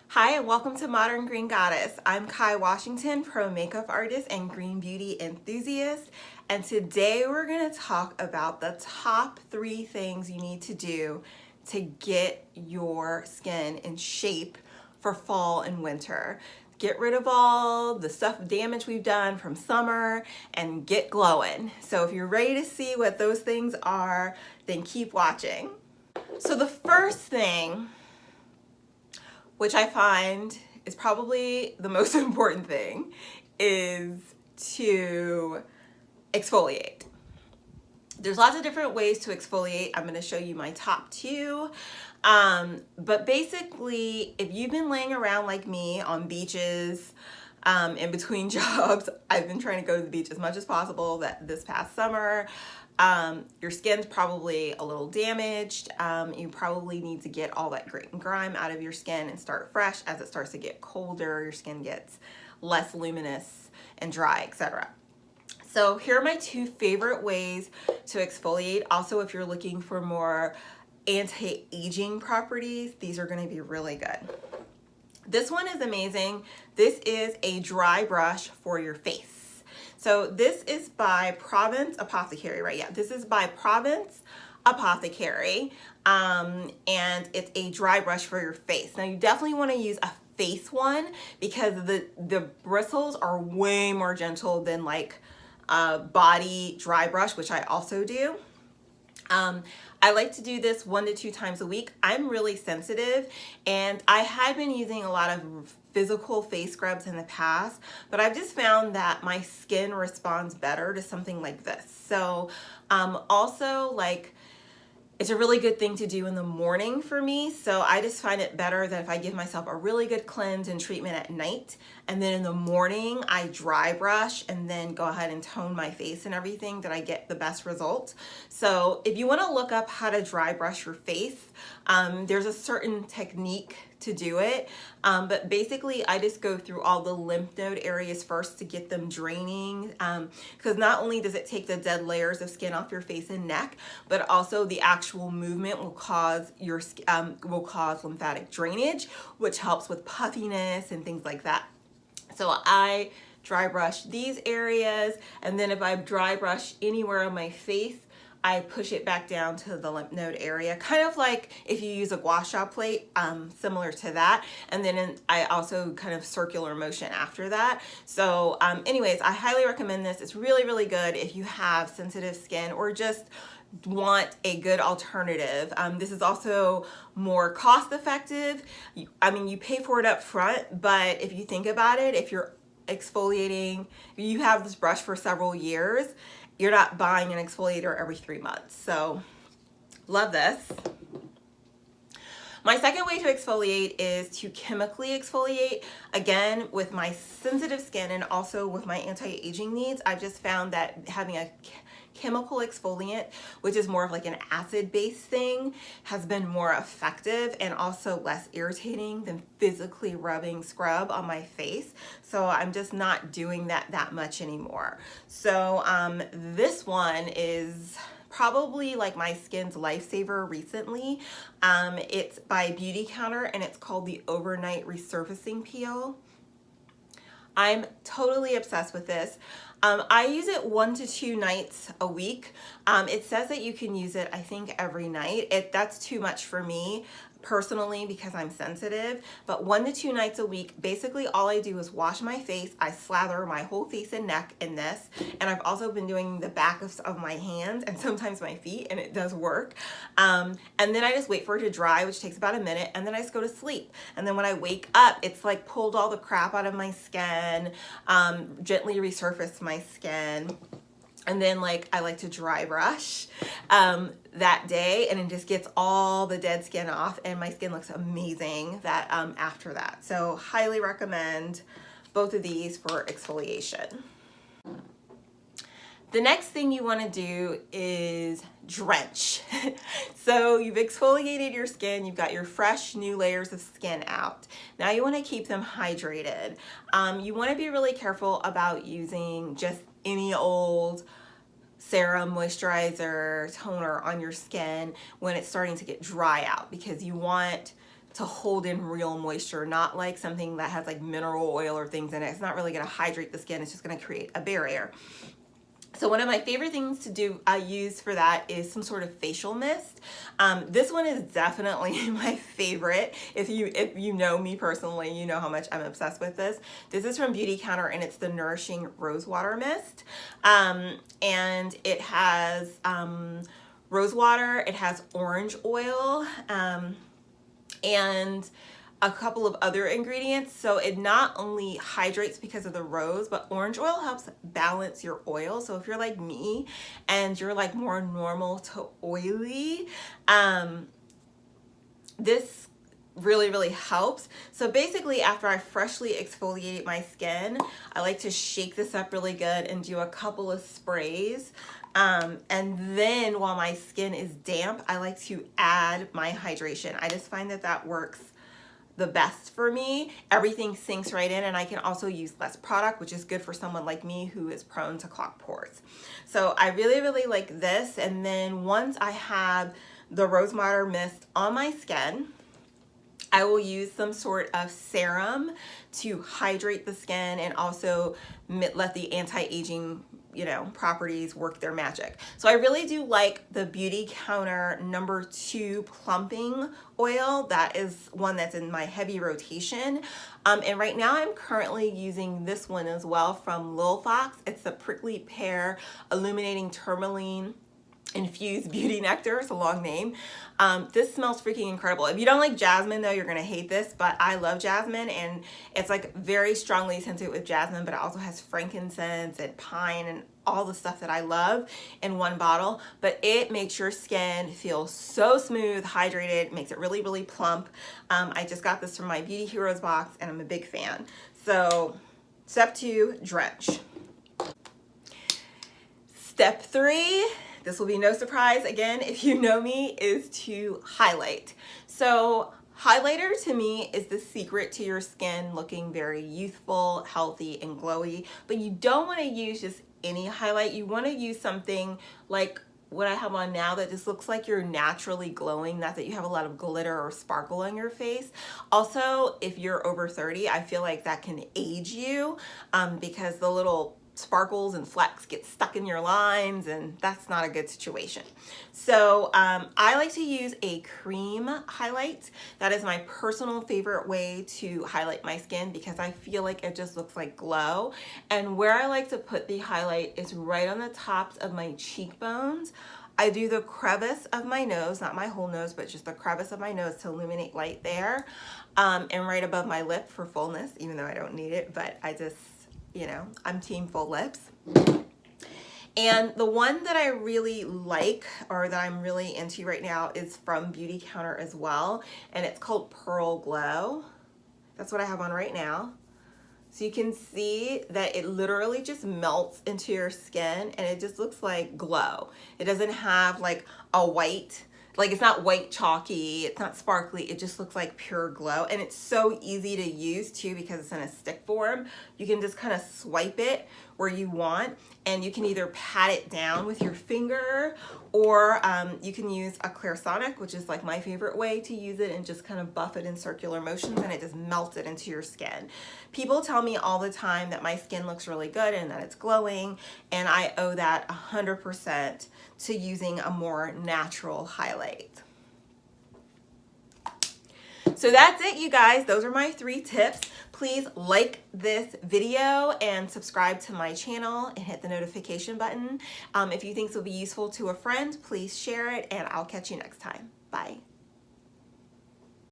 Hi and welcome to Modern Green Goddess. I'm Kai Washington, pro makeup artist and green beauty enthusiast. And today we're going to talk about the top 3 things you need to do to get your skin in shape for fall and winter. Get rid of all the damage we've done from summer and get glowing. So if you're ready to see what those things are, then keep watching. So the first thing, which I find is probably the most important thing, is to exfoliate. There's lots of different ways to exfoliate. I'm going to show you my top 2. But basically, if you've been laying around like me on beaches, in between jobs, I've been trying to go to the beach as much as possible this past summer. Your skin's probably a little damaged. You probably need to get all that grit and grime out of your skin and start fresh. As it starts to get colder, your skin gets less luminous and dry, etc. So here are my 2 favorite ways to exfoliate. Also, if you're looking for more anti-aging properties, these are going to be really good. This one is amazing. This is a dry brush for your face. So this is by Provence Apothecary, right? Yeah, this is by Provence Apothecary, and it's a dry brush for your face. Now you definitely want to use a face one because the bristles are way more gentle than like a body dry brush, which I also do. I like to do this 1 to 2 times a week. I'm really sensitive and I had been using a lot of physical face scrubs in the past, but I've just found that my skin responds better to something like this. So also, like, it's a really good thing to do in the morning for me. So I just find it better that if I give myself a really good cleanse and treatment at night, and then in the morning I dry brush and then go ahead and tone my face and everything, that I get the best result. So if you want to look up how to dry brush your face, there's a certain technique to do it, but basically I just go through all the lymph node areas first to get them draining, because not only does it take the dead layers of skin off your face and neck, but also the actual movement will cause lymphatic drainage, which helps with puffiness and things like that. So I dry brush these areas, and then if I dry brush anywhere on my face, I push it back down to the lymph node area, kind of like if you use a gua sha plate, similar to that. And then I also kind of circular motion after that. So anyways, I highly recommend this. It's really, really good if you have sensitive skin or just want a good alternative. This is also more cost effective. I mean, you pay for it up front, but if you think about it, if you're exfoliating, if you have this brush for several years, you're not buying an exfoliator every 3 months. So love this. My second way to exfoliate is to chemically exfoliate. Again, with my sensitive skin and also with my anti-aging needs, I've just found that having a chemical exfoliant, which is more of like an acid-based thing, has been more effective and also less irritating than physically rubbing scrub on my face. So I'm just not doing that much anymore. So this one is probably like my skin's lifesaver recently. It's by Beautycounter and it's called the Overnight Resurfacing Peel. I'm totally obsessed with this. I use it 1 to 2 nights a week. It says that you can use it, I think, every night. That's too much for me personally because I'm sensitive, but 1 to 2 nights a week, basically all I do is wash my face. I slather my whole face and neck in this, and I've also been doing the back of my hands and sometimes my feet, and it does work. And then I just wait for it to dry, which takes about a minute, and then I just go to sleep. And then when I wake up, it's like pulled all the crap out of my skin, gently resurfaced my skin. And then like I like to dry brush that day, and it just gets all the dead skin off, and my skin looks amazing that after that. So highly recommend both of these for exfoliation. The next thing you want to do is drench. So you've exfoliated your skin, you've got your fresh new layers of skin out. Now you want to keep them hydrated. You want to be really careful about using just any old serum, moisturizer, toner on your skin when it's starting to get dry out, because you want to hold in real moisture, not like something that has like mineral oil or things in it. It's not really going to hydrate the skin. It's just going to create a barrier. So one of my favorite things to do, I use for that is some sort of facial mist. This one is definitely my favorite. If you know me personally, you know how much I'm obsessed with this. This is from Beautycounter and it's the Nourishing Rosewater Mist. And it has rose water, it has orange oil, and a couple of other ingredients. So it not only hydrates because of the rose, but orange oil helps balance your oil. So if you're like me and you're like more normal to oily, this really helps. So basically, after I freshly exfoliate my skin, I like to shake this up really good and do a couple of sprays. And then while my skin is damp, I like to add my hydration. I just find that that works the best for me. Everything sinks right in, and I can also use less product, which is good for someone like me who is prone to clogged pores. So I really like this. And then once I have the rose water mist on my skin, I will use some sort of serum to hydrate the skin and also let the anti-aging, you know, properties work their magic. So I really do like the Beautycounter #2 plumping oil. That is one that's in my heavy rotation. And right now I'm currently using this one as well from Lil Fox. It's the Prickly Pear Illuminating Tourmaline Infused Beauty Nectar. It's a long name. This smells freaking incredible. If you don't like jasmine though, you're gonna hate this, but I love jasmine, and it's like very strongly scented with jasmine, but it also has frankincense and pine and all the stuff that I love in one bottle. But it makes your skin feel so smooth, hydrated, makes it really plump. I just got this from my Beauty Heroes box and I'm a big fan. So step 2, drench. Step 3, this will be no surprise again if you know me, is to highlight. So highlighter to me is the secret to your skin looking very youthful, healthy, and glowy. But you don't want to use just any highlight. You want to use something like what I have on now that just looks like you're naturally glowing, not that you have a lot of glitter or sparkle on your face. Also, if you're over 30, I feel like that can age you because the little sparkles and flecks get stuck in your lines, and that's not a good situation. So I like to use a cream highlight. That is my personal favorite way to highlight my skin because I feel like it just looks like glow. And where I like to put the highlight is right on the tops of my cheekbones. I do the crevice of my nose, not my whole nose, but just the crevice of my nose to illuminate light there, and right above my lip for fullness, even though I don't need it, but I just, you know, I'm team full lips. And the one that I really like, or that I'm really into right now, is from Beautycounter as well, and it's called Pearl Glow. That's what I have on right now. So you can see that it literally just melts into your skin and it just looks like glow. It doesn't have like a white, like it's not white chalky, it's not sparkly, it just looks like pure glow. And it's so easy to use too because it's in a stick form. You can just kind of swipe it where you want, and you can either pat it down with your finger, or you can use a Clairsonic, which is like my favorite way to use it, and just kind of buff it in circular motions and it just melts it into your skin. People tell me all the time that my skin looks really good and that it's glowing, and I owe that 100% to using a more natural highlight. So that's it, you guys. Those are my 3 tips. Please like this video and subscribe to my channel and hit the notification button. If you think this will be useful to a friend, please share it, and I'll catch you next time. Bye.